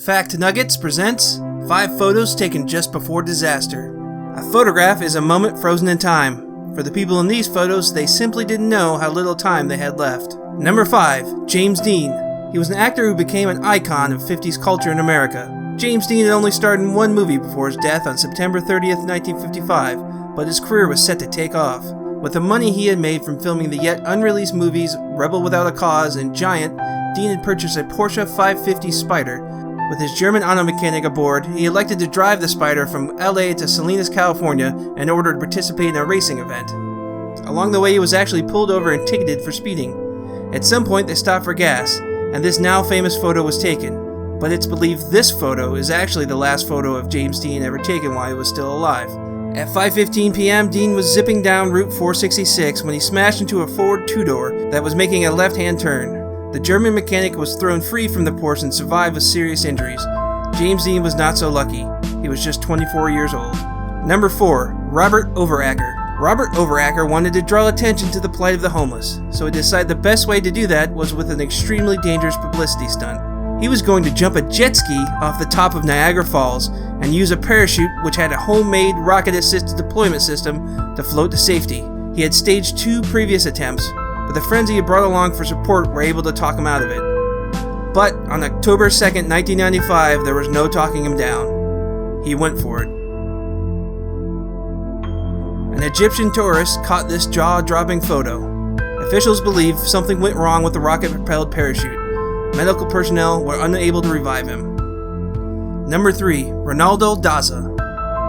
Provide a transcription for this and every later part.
Fact Nuggets presents 5 photos taken just before disaster. A photograph is a moment frozen in time. For the people in these photos, they simply didn't know how little time they had left. Number 5. James Dean. He was an actor who became an icon of 50s culture in America. James Dean had only starred in one movie before his death on September 30th, 1955, but his career was set to take off. With the money he had made from filming the yet unreleased movies Rebel Without a Cause and Giant, Dean had purchased a Porsche 550 Spider. With his German auto mechanic aboard, he elected to drive the Spider from LA to Salinas, California in order to participate in a racing event. Along the way, he was actually pulled over and ticketed for speeding. At some point, they stopped for gas, and this now famous photo was taken. But it's believed this photo is actually the last photo of James Dean ever taken while he was still alive. At 5:15 p.m., Dean was zipping down Route 466 when he smashed into a Ford two-door that was making a left-hand turn. The German mechanic was thrown free from the Porsche and survived with serious injuries. James Dean was not so lucky. He was just 24 years old. Number 4. Robert Overacker. Robert Overacker wanted to draw attention to the plight of the homeless, so he decided the best way to do that was with an extremely dangerous publicity stunt. He was going to jump a jet ski off the top of Niagara Falls and use a parachute which had a homemade rocket-assisted deployment system to float to safety. He had staged 2 previous attempts, but the friends he had brought along for support were able to talk him out of it. But on October 2nd, 1995, there was no talking him down. He went for it. An Egyptian tourist caught this jaw-dropping photo. Officials believe something went wrong with the rocket-propelled parachute. Medical personnel were unable to revive him. Number 3. Ronaldo Daza.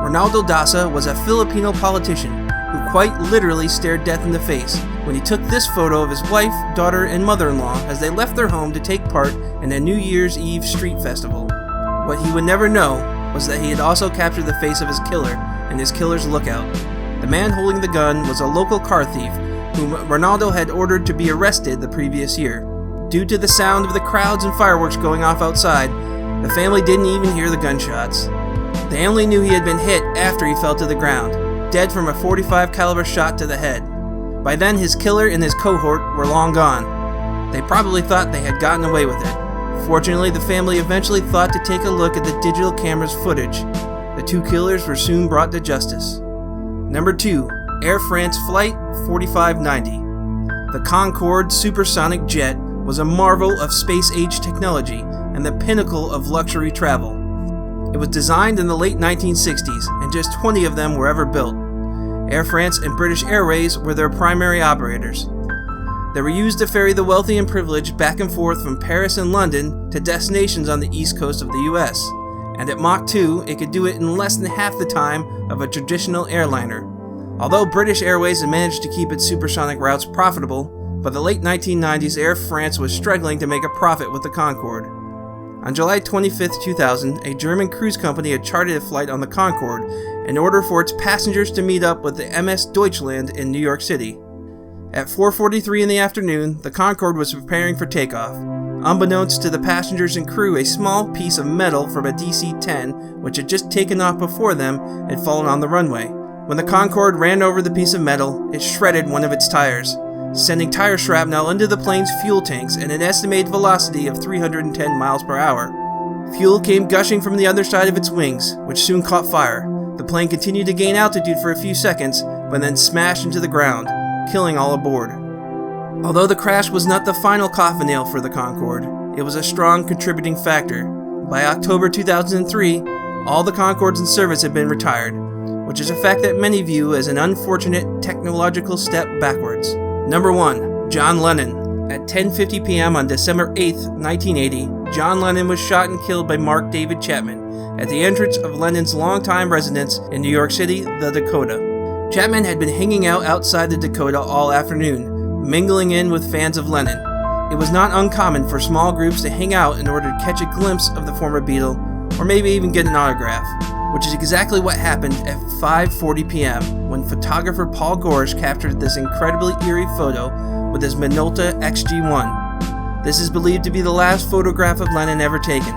Ronaldo Daza was a Filipino politician who quite literally stared death in the face when he took this photo of his wife, daughter, and mother-in-law as they left their home to take part in a New Year's Eve street festival. What he would never know was that he had also captured the face of his killer and his killer's lookout. The man holding the gun was a local car thief whom Ronaldo had ordered to be arrested the previous year. Due to the sound of the crowds and fireworks going off outside, the family didn't even hear the gunshots. They only knew he had been hit after he fell to the ground, dead from a .45 caliber shot to the head. By then, his killer and his cohort were long gone. They probably thought they had gotten away with it. Fortunately, the family eventually thought to take a look at the digital camera's footage. The 2 killers were soon brought to justice. Number 2. Air France Flight 4590. The Concorde supersonic jet was a marvel of space-age technology and the pinnacle of luxury travel. It was designed in the late 1960s, and just 20 of them were ever built. Air France and British Airways were their primary operators. They were used to ferry the wealthy and privileged back and forth from Paris and London to destinations on the east coast of the US, and at Mach 2, it could do it in less than half the time of a traditional airliner. Although British Airways had managed to keep its supersonic routes profitable, by the late 1990s, Air France was struggling to make a profit with the Concorde. On July 25, 2000, a German cruise company had chartered a flight on the Concorde in order for its passengers to meet up with the MS Deutschland in New York City. At 4:43 in the afternoon, the Concorde was preparing for takeoff. Unbeknownst to the passengers and crew, a small piece of metal from a DC-10, which had just taken off before them, had fallen on the runway. When the Concorde ran over the piece of metal, it shredded one of its tires, sending tire shrapnel into the plane's fuel tanks at an estimated velocity of 310 miles per hour. Fuel came gushing from the other side of its wings, which soon caught fire. The plane continued to gain altitude for a few seconds, but then smashed into the ground, killing all aboard. Although the crash was not the final coffin nail for the Concorde, it was a strong contributing factor. By October 2003, all the Concordes in service had been retired, which is a fact that many view as an unfortunate technological step backwards. Number 1. John Lennon. At 10:50 p.m. on December 8, 1980, John Lennon was shot and killed by Mark David Chapman at the entrance of Lennon's longtime residence in New York City, the Dakota. Chapman had been hanging out outside the Dakota all afternoon, mingling in with fans of Lennon. It was not uncommon for small groups to hang out in order to catch a glimpse of the former Beatle, or maybe even get an autograph, which is exactly what happened at 5:40 p.m. when photographer Paul Gorsch captured this incredibly eerie photo with his Minolta XG1. This is believed to be the last photograph of Lennon ever taken.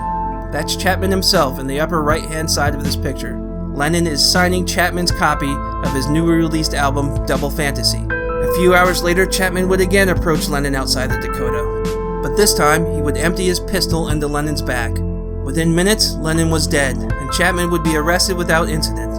That's Chapman himself in the upper right-hand side of this picture. Lennon is signing Chapman's copy of his newly released album, Double Fantasy. A few hours later, Chapman would again approach Lennon outside the Dakota, but this time he would empty his pistol into Lennon's back. Within minutes, Lennon was dead, and Chapman would be arrested without incident.